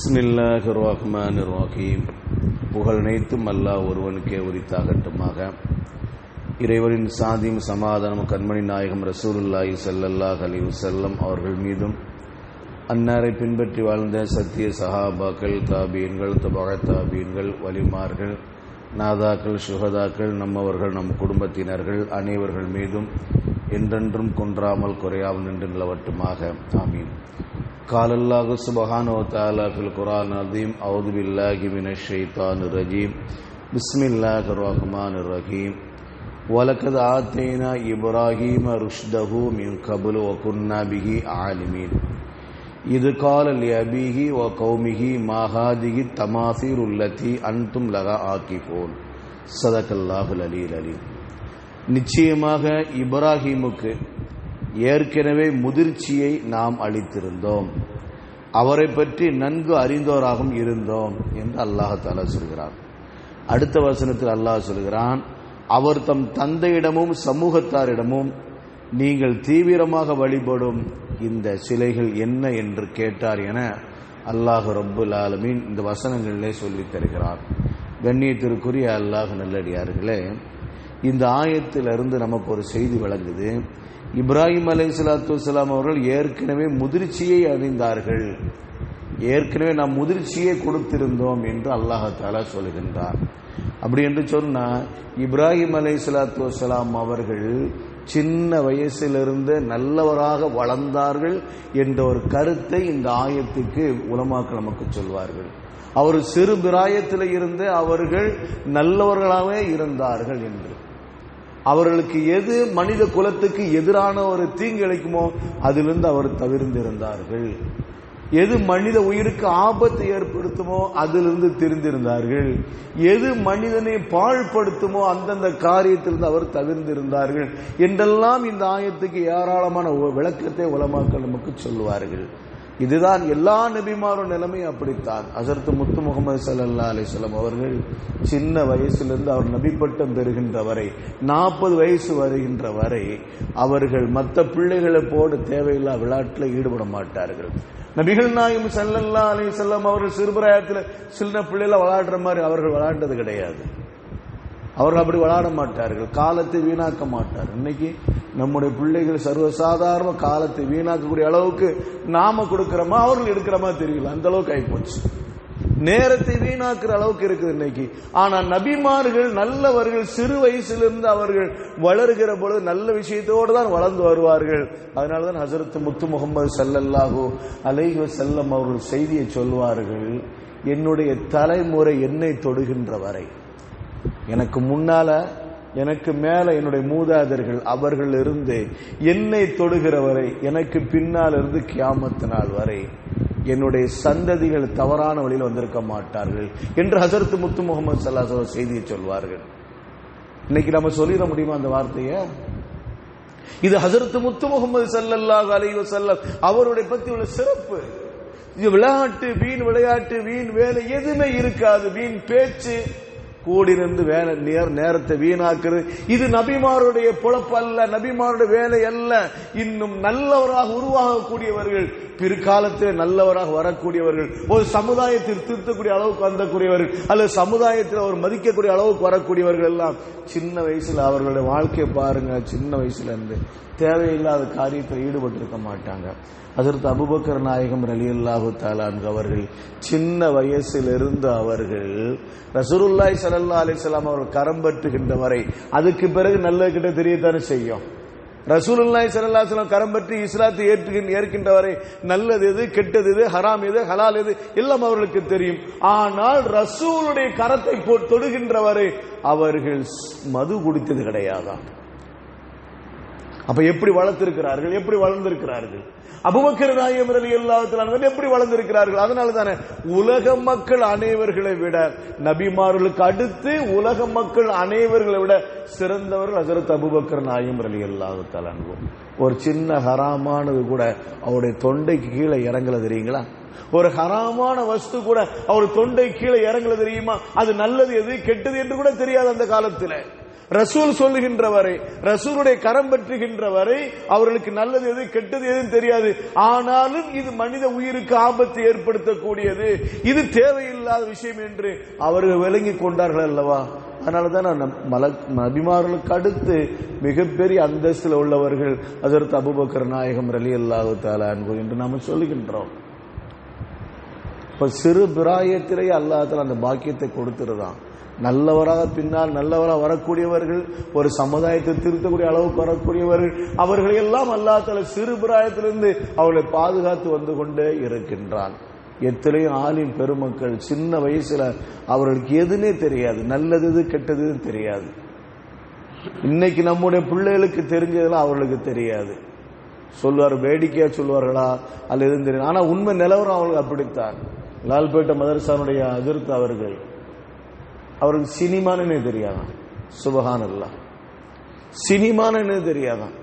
பிஸ்மில்லாஹிர் ரஹ்மானிர் ரஹீம். புகழ் அனைத்தும் அல்லாஹ் ஒருவனுக்கே உரித்தாகட்டுமாக. இறைவனின் சாந்தியும் சமாதானம் கண்மணி நாயகம் ரசூலுல்லாஹி ஸல்லல்லாஹு அலைஹி வஸல்லம் அவர்கள் மீதும், அன்னாரை பின்பற்றி வாழ்ந்த சத்திய சஹாபாக்கள், தாபீன்கள், தபஅ தாபீன்கள், வலிமார்கள், நாதாக்கள், சுஹதாக்கள், நம்மவர்கள், நம் குடும்பத்தினர்கள் அனைவர்கள் மீதும் என்றென்றும் குன்றாமல் குறையாமல் நின்று நிலவட்டுமாக. ஆமீன். قال الله سبحانه وتعالى في القرآن العظيم أعوذ بالله من الشيطان الرجيم بسم الله الرحمن الرحيم وَلَقَدْ آتَيْنَا إِبْرَاهِيمَ رُشْدَهُ مِنْ قَبْلُ وَكُنَّا بِهِ عَالِمِينَ إِذْ قَالَ لِأَبِيهِ وَقَوْمِهِ مَا هَٰذِهِ التَّمَاثِيلُ الَّتِي أَنْتُمْ لَهَا عَاكِفُونَ صدق الله العلي العليم. நிச்சயமாக இப்ராஹீமுக்கு ஏற்கனவே முதிர்ச்சியை நாம் அளித்திருந்தோம், அவரை பற்றி நன்கு அறிந்தோராகவும் இருந்தோம் என்று அல்லாஹ் தஆலா சொல்கிறார். அடுத்த வசனத்தில் அல்லாஹ் சொல்கிறான், அவர் தம் தந்தையிடமும் சமூகத்தாரிடமும் நீங்கள் தீவிரமாக வழிபடும் இந்த சிலைகள் என்ன என்று கேட்டார் என அல்லாஹ் ரப்புல் ஆலமீன் இந்த வசனங்களிலே சொல்லித் தருகிறார். கண்ணியத்திற்குரிய அல்லாஹ் நல்லடியார்களே, இந்த ஆயத்திலிருந்து நமக்கு ஒரு செய்தி விளங்குது. இப்ராஹிம் அலைஹிஸ்ஸலாத்து வஸ்ஸலாம் அவர்கள் ஏற்கனவே முதிர்ச்சியை அடைந்தார்கள், ஏற்கனவே நாம் முதிர்ச்சியை கொடுத்திருந்தோம் என்று அல்லாஹ் தஆலா சொல்கின்றார். அப்படி என்று சொன்னா, இப்ராஹிம் அலைஹிஸ்ஸலாத்து வஸ்ஸலாம் அவர்கள் சின்ன வயசிலிருந்து நல்லவராக வளர்ந்தார்கள் என்ற ஒரு கருத்தை இந்த ஆயத்துக்கு உலமாக்கள் நமக்கு சொல்வார்கள். அவர் சிறு பிராயத்தில் இருந்து அவர்கள் நல்லவர்களாகவே இருந்தார்கள் என்று. அவர்களுக்கு எது மனித குலத்துக்கு எதிரான ஒரு தீங்கு இழைக்குமோ அதிலிருந்து அவர் தவிர்ந்திருந்தார்கள். எது மனித உயிருக்கு ஆபத்தை ஏற்படுத்துமோ அதிலிருந்து தெரிந்திருந்தார்கள். எது மனிதனை பாழ்படுத்துமோ அந்தந்த காரியத்திலிருந்து அவர் தவிர்ந்திருந்தார்கள் என்றெல்லாம் இந்த ஆயத்துக்கு ஏராளமான விளக்கத்தை உலமாக்கள் நமக்கு சொல்லுவார்கள். இதுதான் எல்லா நபிமாரும் நிலைமை அப்படித்தான். ஹஸரத் முத்து முஹம்மது ஸல்லல்லாஹு அலைஹி வஸல்லம் அவர்கள் சின்ன வயசிலிருந்து அவர் நபி பட்டம் பெறுகின்ற வரை, 40 வயசு வருகின்ற வரை அவர்கள் மற்ற பிள்ளைகளை போடு தேவையில்லா விளையாட்டில் ஈடுபட மாட்டார்கள். நபிகள் நாயகம் ஸல்லல்லாஹு அலைஹி வஸல்லம் அவர்கள் சிறுபிராயத்தில் சின்ன பிள்ளைல விளையாடுற மாதிரி அவர்கள் விளையாண்டது கிடையாது. அவர்கள் அப்படி விளையாட மாட்டார்கள், காலத்தை வீணாக்க மாட்டார்கள். இன்னைக்கு நம்முடைய பிள்ளைகள் சர்வசாதாரண காலத்தை வீணாக்கக்கூடிய அளவுக்கு நாம கொடுக்கிறோமா அவர்கள் எடுக்கிறோமா தெரியல, அந்த அளவுக்கு ஆயிப்போச்சு. நேரத்தை வீணாக்குற அளவுக்கு இருக்குது இன்னைக்கு. ஆனா நபிமார்கள் நல்லவர்கள் சிறு வயசிலிருந்து அவர்கள் வளர்கிற பொழுது நல்ல விஷயத்தோடு தான் வளர்ந்து வருவார்கள். அதனாலதான் ஹஸரத் முத்து முஹம்மது ஸல்லல்லாஹு அலைஹி வஸல்லம் அவர்கள் செய்தியை சொல்வார்கள், என்னுடைய தலைமுறை என்னை தொடுகின்ற வரை, எனக்கு முன்னால எனக்கு மேல என்னுடைய மூதாதையர்கள் அவர்கள் இருந்து என்னை தொடுகிற வரை, எனக்கு பின்னால் இருந்து கியாமத் நாள் வரை என்னுடைய சந்ததிகள் தவறான வழியில் வந்திருக்க மாட்டார்கள் என்று ஹஸரத் முத்து முஹம்மது ஸல்லல்லாஹு அலைஹி வஸல்லம் செய்தியை சொல்வார்கள். இன்னைக்கு நம்ம சொல்லிட முடியுமா அந்த வார்த்தைய? இது ஹஸரத் முத்து முஹம்மது ஸல்லல்லாஹு அலைஹி வஸல்லம் அவருடைய பத்தி உள்ள சிறப்பு. இது விளையாட்டு, வீண் விளையாட்டு, வீண் வேலை எதுவுமே இருக்காது. வீண் பேச்சு, கூடி நின்று நேரத்தை வீணாக்குறது, இது நபிமாருடைய பொழப்பு அல்ல, நபிமாருடைய வேலை அல்ல. இன்னும் நல்லவராக உருவாகக்கூடியவர்கள், பிற்காலத்தில் நல்லவராக வரக்கூடியவர்கள், ஒரு சமுதாயத்தில் திருத்தக்கூடிய அளவுக்கு வந்தக்கூடியவர்கள், அல்லது சமுதாயத்தில் அவர் மதிக்கக்கூடிய அளவுக்கு வரக்கூடியவர்கள் எல்லாம் சின்ன வயசுல அவர்களுடைய வாழ்க்கையை பாருங்க. சின்ன வயசுல இருந்து தேவையில்லாத காரியத்தில் ஈடுபட்டிருக்க மாட்டாங்க. ஹஸரத் அபூபக்கர் நாயகம் ரலியல்லாஹு தஆலா அன்ஹு அவர்கள் சின்ன வயசிலிருந்து அவர்கள் ரசூலுல்லாஹி ஸல்லல்லாஹு அலைஹி வஸல்லம் அவர்கள் கரம் பற்றுகின்ற வரை, அதுக்கு பிறகு நல்லது கிட்ட தெரியத்தானே செய்யும். ரசூலுல்லாஹி ஸல்லல்லாஹு அலைஹி வஸல்லம் கரம் பற்றி இஸ்லாத்தை ஏற்கின்ற வரை நல்லது எது, கெட்டது எது, ஹராம் எது, ஹலால் எது எல்லாம் அவர்களுக்கு தெரியும். ஆனால் ரசூலுடைய கரத்தை தொடுகின்ற வரை அவர்கள் மது குடித்தது கிடையாதான். அப்ப எப்படி வளர்த்திருக்கிறார்கள், எப்படி வளர்ந்திருக்கிறார்கள்? அபூபக்கர் நாயகம் ரலியல்லாஹு தஆலா அன்ஹு எப்படி வளர்ந்திருக்கிறார்கள்? அதனால தானே உலக மக்கள் அனைவர்களை விட, நபிமார்களுக்கு அடுத்து உலக மக்கள் அனைவர்களை விட சிறந்தவர்கள் ஹஸரத் அபூபக்கர் நாயகம் ரலியல்லாஹு தஆலா அன்ஹு. ஒரு சின்ன ஹராமானது கூட அவருடைய தொண்டைக்கு கீழே இறங்கல தெரியுங்களா? ஒரு ஹராமான வஸ்து கூட அவர் தொண்டை கீழே இறங்கல தெரியுமா? அது நல்லது எது, கெட்டது என்று கூட தெரியாது அந்த காலத்தில். ரசூல் சொல்லுகின்ற வரை, ரசூலுடைய கரம் பற்றுகின்ற வரை அவர்களுக்கு நல்லது எது கெட்டது எதுவும் தெரியாது. ஆனாலும் இது மனித உயிருக்கு ஆபத்தை ஏற்படுத்தக்கூடியது, இது தேவையில்லாத விஷயம் என்று அவர்கள் விளங்கிக் கொண்டார்கள் அல்லவா? அதனாலதான் நபிமார்களுக்கு அடுத்து மிகப்பெரிய அந்தஸ்தில் உள்ளவர்கள் ஹஜ்ரத் அபூபக்கர் நாயகம் ரலியல்லாஹு தஆலா அன்ஹு என்று நாம் சொல்லுகின்றோம். இப்ப சிறு பிராயத்திலேயே அல்லாஹ் தஆலா அந்த பாக்கியத்தை கொடுத்துருதான். நல்லவராக பின்னால் நல்லவராக வரக்கூடியவர்கள், ஒரு சமுதாயத்தை திருத்தக்கூடிய அளவுக்கு வரக்கூடியவர்கள், அவர்களை எல்லாம் அல்லாஹ் தஆலா சிறு பிராயத்திலிருந்து அவர்களை பாதுகாத்து வந்து கொண்டே இருக்கின்றான். எத்தனையோ ஆலிம் பெருமக்கள் சின்ன வயசுல அவர்களுக்கு எதுனே தெரியாது, நல்லது கெட்டது தெரியாது. இன்னைக்கு நம்முடைய பிள்ளைகளுக்கு தெரிஞ்சதெல்லாம் அவர்களுக்கு தெரியாது. சொல்லுவார், வேடிக்கையா சொல்லுவார்களா அல்ல எதுவும் தெரியும். ஆனா உண்மை நிலவரம் அவர்களுக்கு அப்படித்தான். லால்பேட்டை மதரசாவுடைய அதிர்த்து அவருக்கு சினிமானே தெரியாதான். சுபஹானல்லாஹ், சினிமானே தெரியாதான்,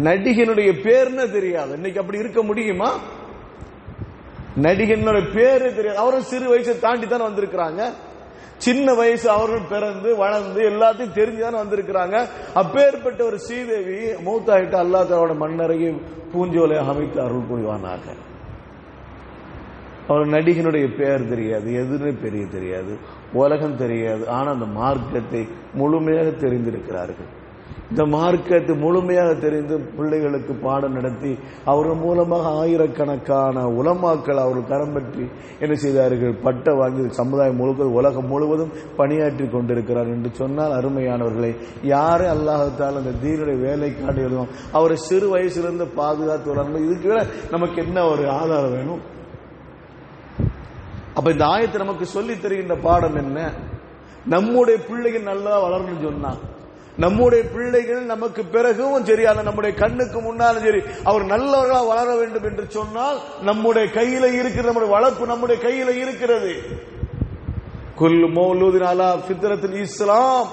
நடிகனுடைய பேர்னு தெரியாது. இன்னைக்கு அப்படி இருக்க முடியுமா? நடிகனுடைய பேரு தெரியாது. அவரும் சிறு வயசை தாண்டி தானே வந்திருக்கிறாங்க. சின்ன வயசு அவர்கள் பிறந்து வளர்ந்து எல்லாத்தையும் தெரிஞ்சுதானே வந்திருக்கிறாங்க. அப்பேற்பட்ட ஒரு ஸ்ரீதேவி மூத்தாயிட்டு அல்லாஹ் தஆலாவோட மண்ணறையை பூஞ்சோலை அமைத்து அருள் புரிவானாக. அவர் நடிகனுடைய பெயர் தெரியாது, எதுன்னு பெரிய தெரியாது, உலகம் தெரியாது. ஆனா அந்த மார்க்கத்தை முழுமையாக தெரிந்திருக்கிறார்கள். இந்த மார்க்கத்தை முழுமையாக தெரிந்து பிள்ளைகளுக்கு பாடம் நடத்தி அவர்கள் மூலமாக ஆயிரக்கணக்கான உலமாக்கள் அவர்கள் கரம் பற்றி என்ன செய்தார்கள், பட்ட வாங்கி சமுதாயம் முழுக்க உலகம் முழுவதும் பணியாற்றி கொண்டிருக்கிறார் என்று சொன்னால், அருமையானவர்களை யாரை அல்லாஹ் தஆலா அந்த தீனுடைய வேலைக்காடு எழுதும் அவரை சிறு வயசிலிருந்து பாதுகாத்து வளர்ந்து, இதுக்கு விட நமக்கு என்ன ஒரு ஆதாரம் வேணும்? அப்ப இந்த ஆயத்தை நமக்கு சொல்லி தருகின்ற பாடம் என்ன? நம்முடைய பிள்ளைகள் நல்லா வளரணும்னு சொன்னா, நம்முடைய பிள்ளைகள் நமக்கு பிறகும் சரியான நம்முடைய கண்ணுக்கு முன்னாலும் சரி அவர் நல்லவர்களா வளர வேண்டும் என்று சொன்னால் நம்முடைய கையில இருக்கிற, நம்முடைய வளர்ப்பு நம்முடைய கையில இருக்கிறது. குல்லு மௌலூதின் அலா ஃபித்ரத்துல் இஸ்லாம்,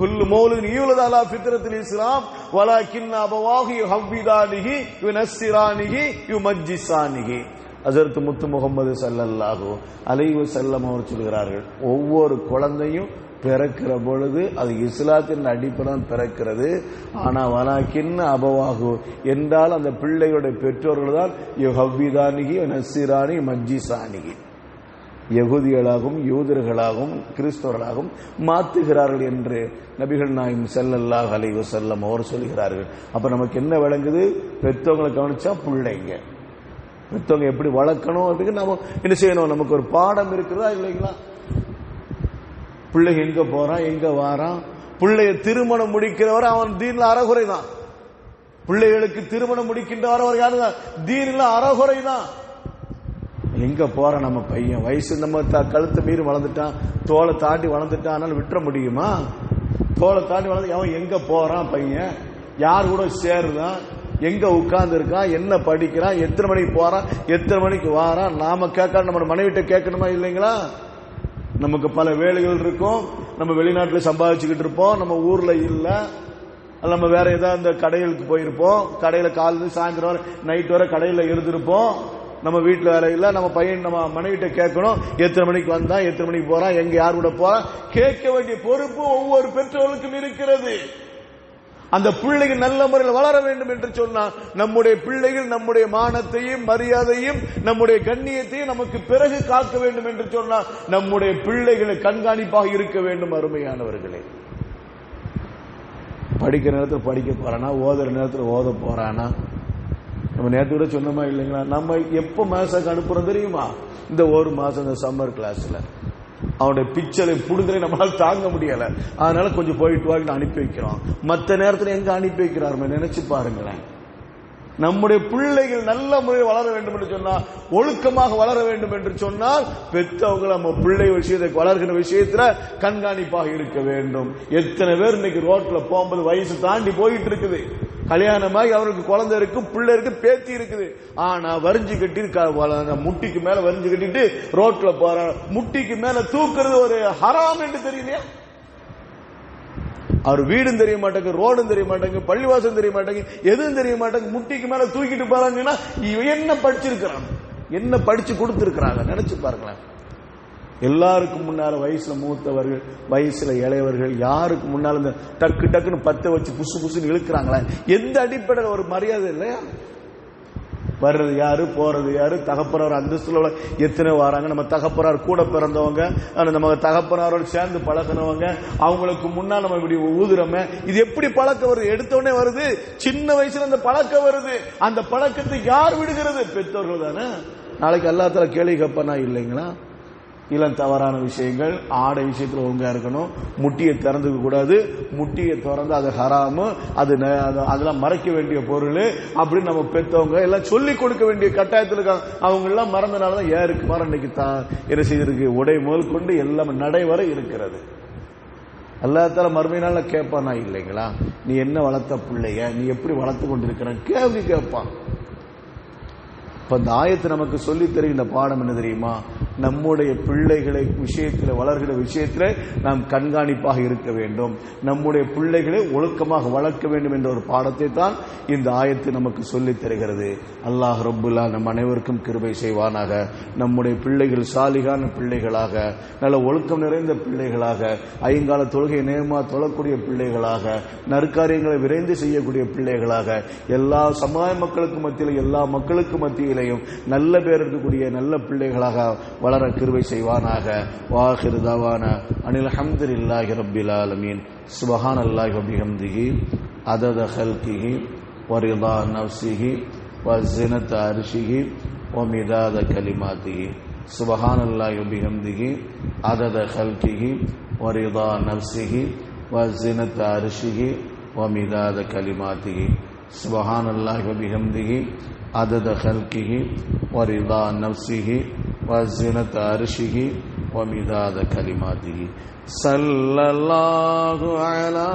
குல்லு மௌலூதின் யூலது அலா ஃபித்ரத்துல் இஸ்லாம் வலாகின் அபவாஹி யுஹவ்விதானிஹி யுனஸ்ஸிரானிஹி யுமஜ்ஜிசானிஹி. ஹஜ்ரத் முத்து முகமது ஸல்லல்லாஹு அலைஹி வஸல்லம் அவர் சொல்கிறார்கள், ஒவ்வொரு குழந்தையும் பிறக்கிற பொழுது அது இஸ்லாத்தின் அடிப்படையில் பிறக்கிறது. ஆனா வலாக்கின் அபவாகு என்றால் அந்த பிள்ளைகளுடைய பெற்றோர்கள் தான் யுஹவ்விதானிகி நஸ்ஸிரானி மஜ்ஜிசானிகி, யகூதிகளாகவும் யூதர்களாகவும் கிறிஸ்தவர்களாகவும் மாற்றுகிறார்கள் என்று நபிகள் நாயகம் ஸல்லல்லாஹு அலைஹி வஸல்லம் அவர் சொல்கிறார்கள். அப்ப நமக்கு என்ன விளங்குது? பெற்றவங்களை கவனிச்சா பிள்ளைங்க, பெற்றவங்க எப்படி வளர்க்கணும் அதுக்கு நாம என்ன செய்யணும்? நமக்கு ஒரு பாடம் இருக்கிறதா இல்லைங்களா? பிள்ளைங்க எங்க போறான் எங்க வாரான், பிள்ளைய திருமணம் முடிக்கிறவரை அவன் தீன்ல அறகுறை தான். பிள்ளைகளுக்கு திருமணம் முடிக்கின்றவர் அவர் யாரு? தீன்ல அறகுறை தான். எங்க போற நம்ம பையன் வயசு நம்ம கழுத்தை மீறி வளர்ந்துட்டான், தோலை தாண்டி வளர்ந்துட்டான், அதனால விட்டுற முடியுமா? தோலை தாண்டி வளர்ந்து அவன் எங்க போறான் பையன், யார் கூட சேருதான், எங்க உட்கார்ந்து இருக்கான், என்ன படிக்கிறான், எத்தனை மணிக்கு போறான், எத்தனை மணிக்கு வாரான், நாம கேட்க நம்ம மனைவிட்ட கேட்கணுமா இல்லைங்களா? நமக்கு பல வேலைகள் இருக்கும், நம்ம வெளிநாட்டில் சம்பாதிச்சுக்கிட்டு இருப்போம், நம்ம ஊர்ல இல்ல, நம்ம வேற ஏதாவது இந்த கடைகளுக்கு போயிருப்போம், கடையில காலையில சாயந்தரம் வரை நைட் வரை கடையில இருந்திருப்போம், நம்ம வீட்டுல வேலை இல்ல, நம்ம பையன் நம்ம மனைவிட்ட கேட்கணும் எத்தனை மணிக்கு வந்தா, எத்தனை மணிக்கு போறான், எங்க யார் கூட போறான், கேட்க வேண்டிய பொறுப்பு ஒவ்வொரு பெற்றோருக்கும் இருக்கிறது. அந்த பிள்ளைகள் நல்ல முறையில் வளர வேண்டும் என்று சொன்னால் நம்முடைய பிள்ளைகள் நம்முடைய மானத்தையும் மரியாதையும் நம்முடைய கண்ணியத்தையும் நமக்கு பிறகு காக்க வேண்டும் என்று சொன்னால் நம்முடைய பிள்ளைகளை கண்காணிப்பாக இருக்க வேண்டும். அருமையானவர்களே, படிக்கிற நேரத்தில் படிக்க போறானா, ஓதுற நேரத்தில் ஓத போறானா? நம்ம நேற்று கூட சொன்னோமா இல்லைங்களா? நம்ம எப்ப மாசாக்கு அனுப்புறோம் தெரியுமா? இந்த ஒரு மாசம் இந்த சம்மர் கிளாஸ்ல அவனுடைய பிச்சலை புடுங்கலை நம்மளால தாங்க முடியல, அதனால கொஞ்சம் போயிட்டு வாங்க அனுப்பி வைக்கிறோம். மற்ற நேரத்தில் எங்க அனுப்பி வைக்கிறார் நினைச்சு பாருங்களேன். நம்முடைய பிள்ளைகள் நல்ல முறையில் வளர வேண்டும் என்று சொன்னால், ஒழுக்கமாக வளர வேண்டும் என்று சொன்னால் பெற்றவங்க நம்ம பிள்ளை விஷயத்தை வளர்கிற விஷயத்துல கண்காணிப்பாக இருக்க வேண்டும். எத்தனை பேர் இன்னைக்கு ரோட்ல போகும்போது வயசு தாண்டி போயிட்டு இருக்குது, கல்யாணமாகி அவருக்கு குழந்தை இருக்கு, பிள்ளை இருக்கு, பேத்தி இருக்குது, ஆனா வரிஞ்சு கட்டி முட்டிக்கு மேல வரிஞ்சு கட்டிட்டு ரோட்ல போற, முட்டிக்கு மேல தூக்குறது ஒரு ஹராம் என்று தெரியலையா? அவர் வீடும் தெரிய மாட்டாங்க, ரோடும் தெரிய மாட்டாங்க, பள்ளிவாசம் தெரிய மாட்டாங்க, எதுவும் தெரிய மாட்டாங்க, முட்டிக்கு மேல தூக்கிட்டு போறாங்கன்னா இவன் என்ன படிச்சிருக்கிறான், என்ன படிச்சு கொடுத்திருக்கிறாங்க நினைச்சு பாருங்களேன். எல்லாருக்கும் முன்னால வயசுல மூத்தவர்கள், வயசுல இளையவர்கள், யாருக்கு முன்னால இந்த டக்கு டக்குன்னு பத்த வச்சு புசு புசுன்னு இழுக்கிறாங்களா? எந்த அடிப்படையில் ஒரு மரியாதை இல்லையா? வர்றது யாரு, போறது யாரு? தகப்பனார் அந்தஸ்துல எத்தனை வராங்க? நம்ம தகப்பனார் கூட பிறந்தவங்க, நம்ம தகப்பனாரோட சேர்ந்து பழகினவங்க, அவங்களுக்கு முன்னால் நம்ம இப்படி ஊதுறோமே, இது எப்படி பழக்கம் வருது? எடுத்தோடனே வருது, சின்ன வயசுல அந்த பழக்கம் வருது. அந்த பழக்கத்தை யார் விடுகிறது? பெற்றோர்கள் தானே. நாளைக்கு அல்லாஹ் தஆலா கேள்வி கேட்பானா இல்லைங்களா? இளம் தவறான விஷயங்கள், ஆடை விஷயத்துல ஒழுங்கா இருக்கணும், முட்டியை திறந்துக்க கூடாது, முட்டியை திறந்து அது ஹராமு, அதெல்லாம் மறைக்க வேண்டிய பொருள் அப்படின்னு நம்ம பெற்றவங்க எல்லாம் சொல்லிக் கொடுக்க வேண்டிய கட்டாயத்தில் இருக்காங்க. அவங்க எல்லாம் மறந்தனாலதான் யாருக்கு மரம் இன்னைக்கு என்ன செய்திருக்கு, உடை முதல் கொண்டு எல்லாம் நடைவரை இருக்கிறது. அல்லாஹ் தஆலா மறுமை நாள்ல கேட்பானா இல்லைங்களா? நீ என்ன வளர்த்த பிள்ளைய, நீ எப்படி வளர்த்து கொண்டிருக்கிற கேள்வி கேட்பான். இப்ப இந்த ஆயத்தை நமக்கு சொல்லி தருகின்ற பாடம் என்ன தெரியுமா? நம்முடைய பிள்ளைகளை விஷயத்தில், வளர்கிற விஷயத்தில் நாம் கண்காணிப்பாக இருக்க வேண்டும். நம்முடைய பிள்ளைகளை ஒழுக்கமாக வளர்க்க வேண்டும் என்ற ஒரு பாடத்தை தான் இந்த ஆயத்து நமக்கு சொல்லித் தருகிறது. அல்லாஹ் ரப்புல்லா நம் அனைவருக்கும் கிருபை செய்வானாக. நம்முடைய பிள்ளைகள் சாலிகான பிள்ளைகளாக, நல்ல ஒழுக்கம் நிறைந்த பிள்ளைகளாக, ஐங்கால தொழுகை நேர்மா தொழக்கூடிய பிள்ளைகளாக, நற்காரியங்களை விரைந்து செய்யக்கூடிய பிள்ளைகளாக, எல்லா சமுதாய மக்களுக்கு மத்தியிலும், எல்லா மக்களுக்கு மத்தியிலையும் நல்ல பேர் இருக்கக்கூடிய நல்ல பிள்ளைகளாக வளர கிருபை செய்வானாக. வாஹிரு தவானா அனில் ஹம்துலில்லாஹி ரப்பில் ஆலமீன். சுப்ஹானல்லாஹி வ பிஹம்திஹி அதத ஹல்கிஹி வ ரிதா நஃப்ஸிஹி வ ஸினத அர்ஷிஹி வ மிதாத கலிமாத்திஹி. சுப்ஹானல்லாஹி வ பிஹம்திஹி அதத ஹல்கிஹி வ ரிதா நஃப்ஸிஹி வ ஸினத அர்ஷிஹி வ மிதாத கலிமாத்திஹி. சுப்ஹானல்லாஹி வ பிஹம்திஹி அதத ஹல்கிஹி வ ரிதா நஃப்ஸிஹி وزنة عرشه ومداد كلماته. صلى الله على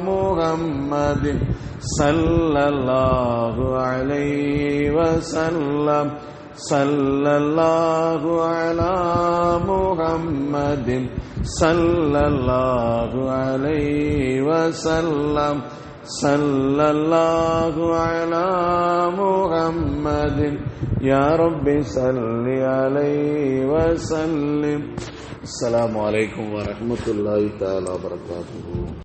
محمد صلى الله عليه وسلم. صلى الله على محمد صلى الله عليه وسلم. صلى الله على محمد يا رب صل عليه وسلم. السلام عليكم ورحمة الله تعالى وبركاته.